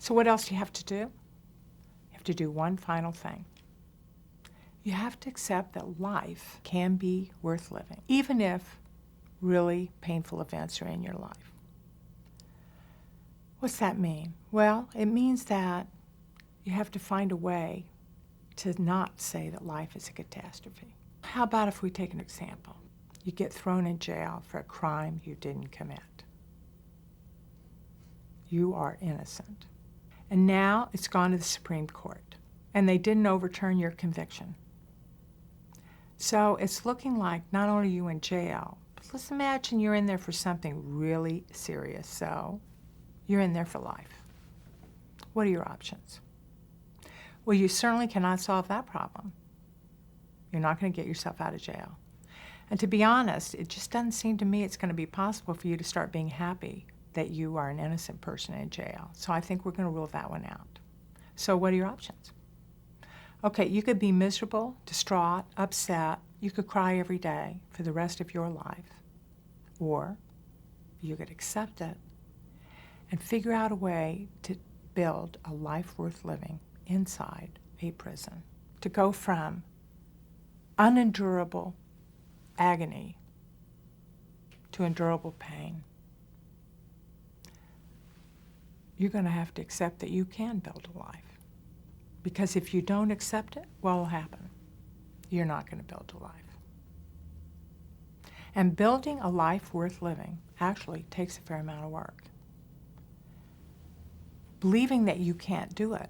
So what else do you have to do? You have to do one final thing. You have to accept that life can be worth living, even if really painful events are in your life. What's that mean? Well, it means that you have to find a way to not say that life is a catastrophe. How about if we take an example? You get thrown in jail for a crime you didn't commit. You are innocent. And now it's gone to the Supreme Court, and they didn't overturn your conviction. So it's looking like not only are you in jail, but let's imagine you're in there for something really serious. So you're in there for life. What are your options? Well, you certainly cannot solve that problem. You're not going to get yourself out of jail. And to be honest, it just doesn't seem to me it's going to be possible for you to start being happy that you are an innocent person in jail. So I think we're going to rule that one out. So what are your options? Okay, you could be miserable, distraught, upset. You could cry every day for the rest of your life. Or you could accept it and figure out a way to build a life worth living inside a prison. To go from unendurable agony to endurable pain. You're going to have to accept that you can build a life. Because if you don't accept it, what will happen? You're not going to build a life. And building a life worth living actually takes a fair amount of work. Believing that you can't do it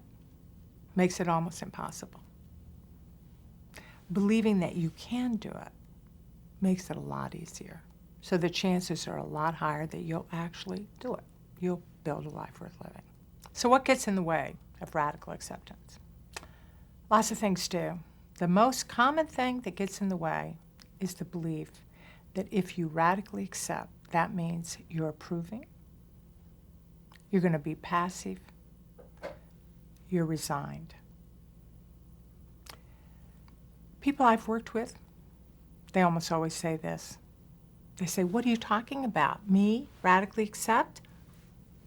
makes it almost impossible. Believing that you can do it makes it a lot easier. So the chances are a lot higher that you'll actually do it. You'll build a life worth living. So what gets in the way of radical acceptance? Lots of things do. The most common thing that gets in the way is the belief that if you radically accept, that means you're approving, you're going to be passive, you're resigned. People I've worked with, they almost always say this. They say, "What are you talking about? Me radically accept?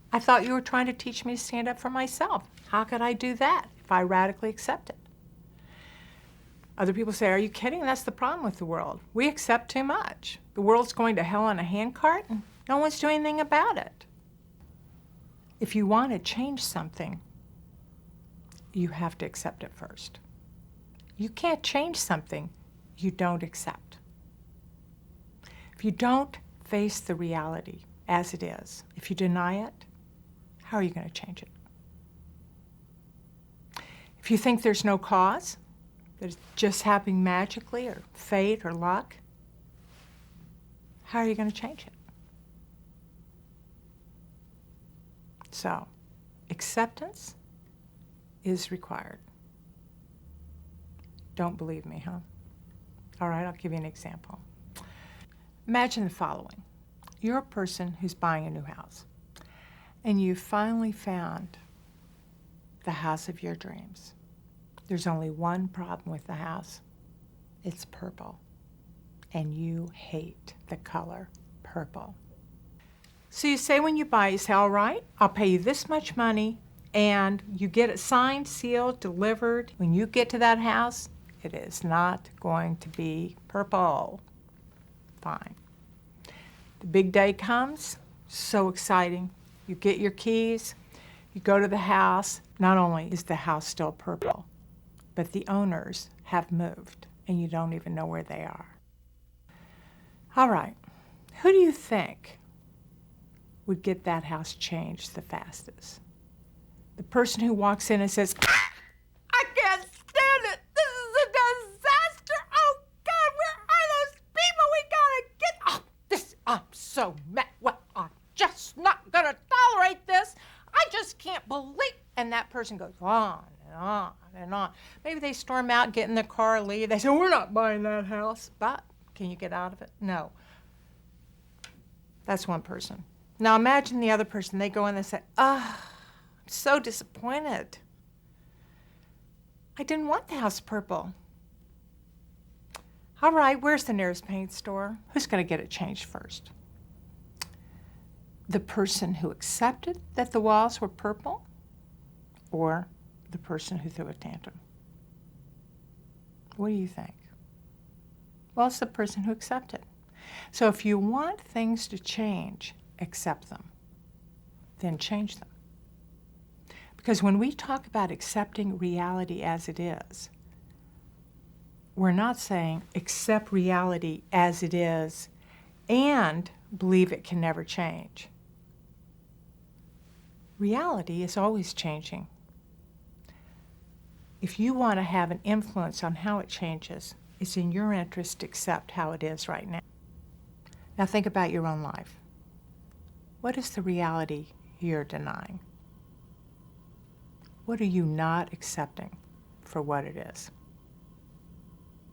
I thought you were trying to teach me to stand up for myself. How could I do that if I radically accept it?" Other people say, "Are you kidding? That's the problem with the world. We accept too much. The world's going to hell in a handcart and no one's doing anything about it." If you want to change something, you have to accept it first. You can't change something you don't accept. If you don't face the reality as it is, if you deny it, how are you going to change it? If you think there's no cause, that it's just happening magically or fate or luck, how are you going to change it? So, acceptance is required. Don't believe me, huh? All right, I'll give you an example. Imagine the following. You're a person who's buying a new house, and you finally found the house of your dreams. There's only one problem with the house. It's purple, and you hate the color purple. So you say when you buy, you say, "All right, I'll pay you this much money," and you get it signed, sealed, delivered. When you get to that house, it is not going to be purple. Fine. The big day comes, so exciting. You get your keys, you go to the house. Not only is the house still purple, but the owners have moved, and you don't even know where they are. All right, who do you think would get that house changed the fastest? The person who walks in and says, "I can't stand it. This is a disaster. Oh, God, where are those people? We gotta get, I'm so mad. Well, I'm just not gonna tolerate this. I just can't believe," and that person goes on and on and on. Maybe they storm out, get in the car, leave. They say, "We're not buying that house." But can you get out of it? No. That's one person. Now imagine the other person. They go in and say, "I'm so disappointed. I didn't want the house purple." All right, where's the nearest paint store? Who's going to get it changed first? The person who accepted that the walls were purple, or the person who threw a tantrum? What do you think? Well, it's the person who accepted. So if you want things to change, accept them. Then change them. Because when we talk about accepting reality as it is, we're not saying accept reality as it is and believe it can never change. Reality is always changing. If you want to have an influence on how it changes, it's in your interest to accept how it is right now. Now think about your own life. What is the reality you're denying? What are you not accepting for what it is?